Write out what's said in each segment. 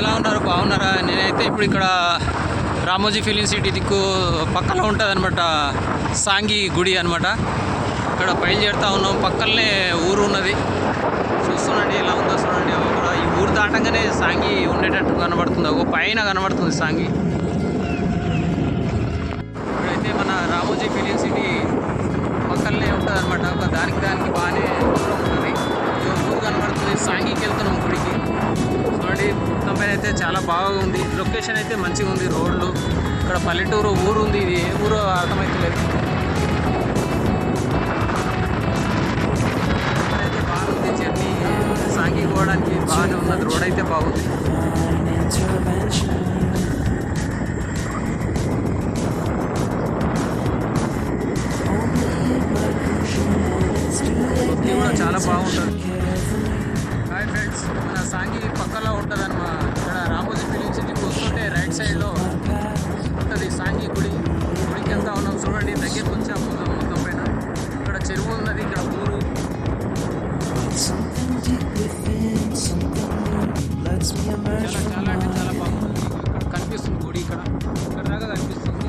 ఎలా ఉన్నారు? బాగున్నారా? నేనైతే ఇప్పుడు ఇక్కడ రామోజీ ఫిలిం సిటీ దిక్కు పక్కన ఉంటుంది అనమాట, సాంగి గుడి అనమాట. ఇక్కడ బయలుదేరుతా ఉన్నాం. పక్కనే ఊరు ఉన్నది, చూస్తుండండి ఎలా ఉందో చూడండి. ఇక్కడ ఈ ఊరు దాటంగానే సాంగి ఉండేటట్టు కనబడుతుంది, ఒక పైన కనబడుతుంది సాంగి. ఇప్పుడైతే మన రామోజీ ఫిలిం సిటీ పక్కనే ఉంటుంది అనమాట, ఒక దానికి బాగానే దూరం ఉంటుంది. ఊరు కనబడుతుంది, సాంగికి వెళ్తున్నాం గుడికి. చూడండి మొత్తం పైన అయితే చాలా బాగుంది, లొకేషన్ అయితే మంచిగా ఉంది. రోడ్లు ఇక్కడ పల్లెటూరు ఊరు ఉంది, ఇది ఏ ఊరు అర్థమవుతలేదు. అయితే బాగుంది, జర్నీ సాంగి పోవడానికి బాగానే ఉన్నది, రోడ్ అయితే బాగుంది. ఇది కూడా చాలా బాగుంటుంది. హాయ్ ఫ్రెండ్స్, మన సాంగి పక్కలో ఉంటుంది అన్నమాట. ఇక్కడ రామోజీ ఫిలిం సిటీకి వస్తుంటే రైట్ సైడ్లో ఉంటుంది సాంగి గుడి. గుడికి వెళ్తా ఉన్నాం చూడండి, దగ్గరికి వచ్చాము మొత్తం పైన. ఇక్కడ చెరువు ఉన్నది, ఇక్కడ ఊరు చాలా అంటే చాలా బాగుంది. ఇక్కడ కనిపిస్తుంది గుడి, ఇక్కడ దాకా కనిపిస్తుంది.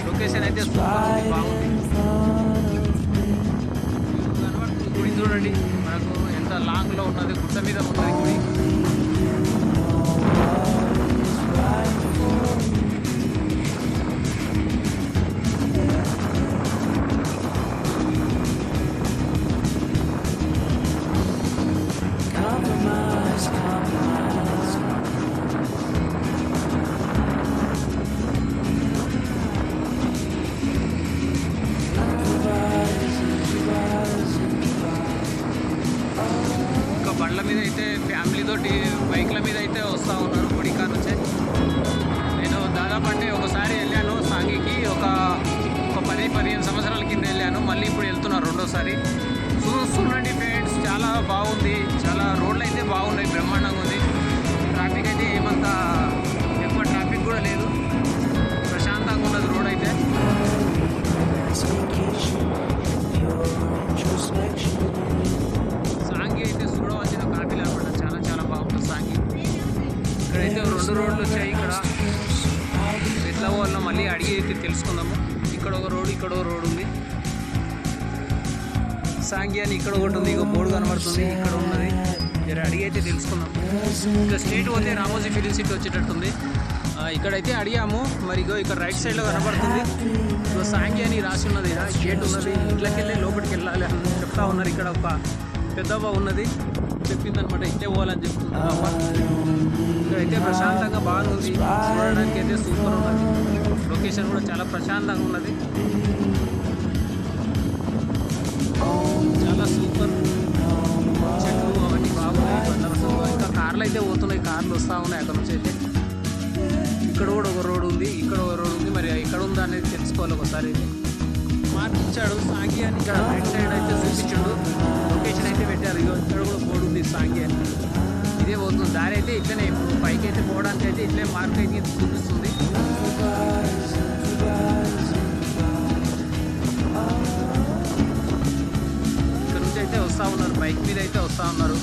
లొకేషన్ అయితే బాగుంది. గుడి చూడండి, మనకు ఎంత లాంగ్లో ఉన్నది, గుట్ట మీద ఉన్నది గుడి. బండ్ల మీద అయితే ఫ్యామిలీ తోటి బైక్ల మీద అయితే వస్తూ ఉన్నారు గుడి కాడ నుంచే. నేను దాదాపు అంటే ఒకసారి వెళ్ళాను సాంగికి, ఒక 10-15 సంవత్సరాల కింద వెళ్ళాను. మళ్ళీ ఇప్పుడు వెళ్తున్నాను రెండోసారి. చూస్తుండండి ఫ్రెండ్స్, చాలా బాగుంది. చాలా రోడ్లు అయితే బాగున్నాయి, బ్రహ్మాండంగా ఉంది. ట్రాఫిక్ అయితే ఏమంతా ఎక్కువ ట్రాఫిక్ కూడా లేదు, ప్రశాంతంగా ఉన్నది రోడ్ అయితే. సాంగి అయితే చూడవలసిన కాపీలు అనమాట, చాలా బాగుంటుంది సాంగి. ఇక్కడైతే 2 రోడ్లు వచ్చాయి. ఇక్కడ ఎట్లా పోవాలో మళ్ళీ అడిగి అయితే తెలుసుకుందాము. ఇక్కడ ఒక రోడ్, ఇక్కడ ఒక రోడ్ ఉంది. సాంగి అని ఇక్కడ ఒకటి ఉంది, ఇక బోర్డు కనబడుతుంది, ఇక్కడ ఉన్నది. అడిగి అయితే తెలుసుకుందాం. ఇక్కడ స్ట్రేట్ పోతే రామోజీ ఫిలిం సిటీ వచ్చేటట్టుంది. ఇక్కడైతే అడిగాము, మరి ఇగో ఇక్కడ రైట్ సైడ్లో కనబడుతుంది. ఇగో సాంగి అని రాసి ఉన్నది, ఇక్కడ గేట్ ఉన్నది. ఇంట్లోకి వెళ్ళి లోపలికి వెళ్ళాలి అని చెప్తా ఉన్నారు. ఇక్కడ ఒక పెద్దవ్వ ఉన్నది, చెప్పిందనమాట ఇట్టే పోవాలని చెప్తుంది. ఇక్కడైతే ప్రశాంతంగా బాగుంది, చూడడానికి అయితే సూపర్ ఉన్నది. లొకేషన్ కూడా చాలా ప్రశాంతంగా ఉన్నది, చాలా సూపర్. చెట్లు అవన్నీ బాగున్నాయి. ఇంకా కార్లు అయితే పోతున్నాయి, కార్లు వస్తూ ఉన్నాయి అక్కడ నుంచి అయితే. ఇక్కడ కూడా ఒక రోడ్ ఉంది, ఇక్కడ ఒక రోడ్ ఉంది. మరి ఎక్కడ ఉందా అనేది తెలుసుకోవాలి ఒకసారి. అయితే మార్పించాడు సాంగి అని, ఇక్కడ రైట్ సైడ్ అయితే చూపించాడు, లొకేషన్ అయితే పెట్టారు. ఇక్కడ కూడా బోర్డు ఉంది సాంగి అని. ఇదే పోతుంది దారి అయితే ఇట్లనే. ఇప్పుడు పైకి అయితే పోవడానికి అయితే ఇట్లే మార్క్ అయితే చూపిస్తుంది. ఇక్కడ నుంచి అయితే వస్తూ ఉన్నారు, బైక్ మీద అయితే వస్తూ ఉన్నారు,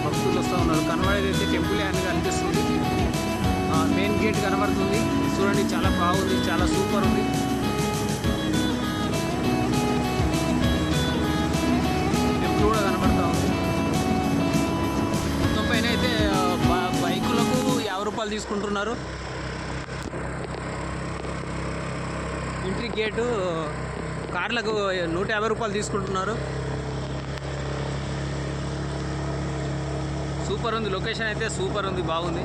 భక్తులు వస్తూ ఉన్నారు. కనబడేది అయితే టెంపుల్ అని కనిపిస్తుంది. మెయిన్ గేట్ కనబడుతుంది చూడండి, చాలా బాగుంది, చాలా సూపర్ ఉంది. టెంపుల్ కూడా కనబడతా ఉంది. మొత్తం పైన అయితే బైకులకు 50 రూపాయలు తీసుకుంటున్నారు. ఎంట్రీ గేటు కార్లకు 150 రూపాయలు తీసుకుంటున్నారు. సూపర్ ఉంది, లొకేషన్ అయితే సూపర్ ఉంది, బాగుంది.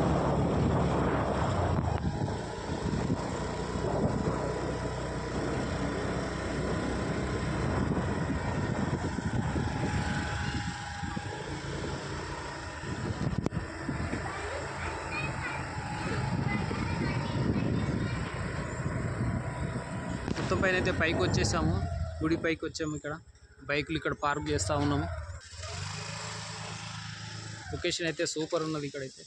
మొత్తం పైన అయితే పైకి వచ్చేసాము, గుడి పైకి వచ్చాము. ఇక్కడ బైకులు ఇక్కడ పార్క్ చేస్తూ ఉన్నాము. లొకేషన్ అయితే సూపర్ ఉన్నది ఇక్కడైతే.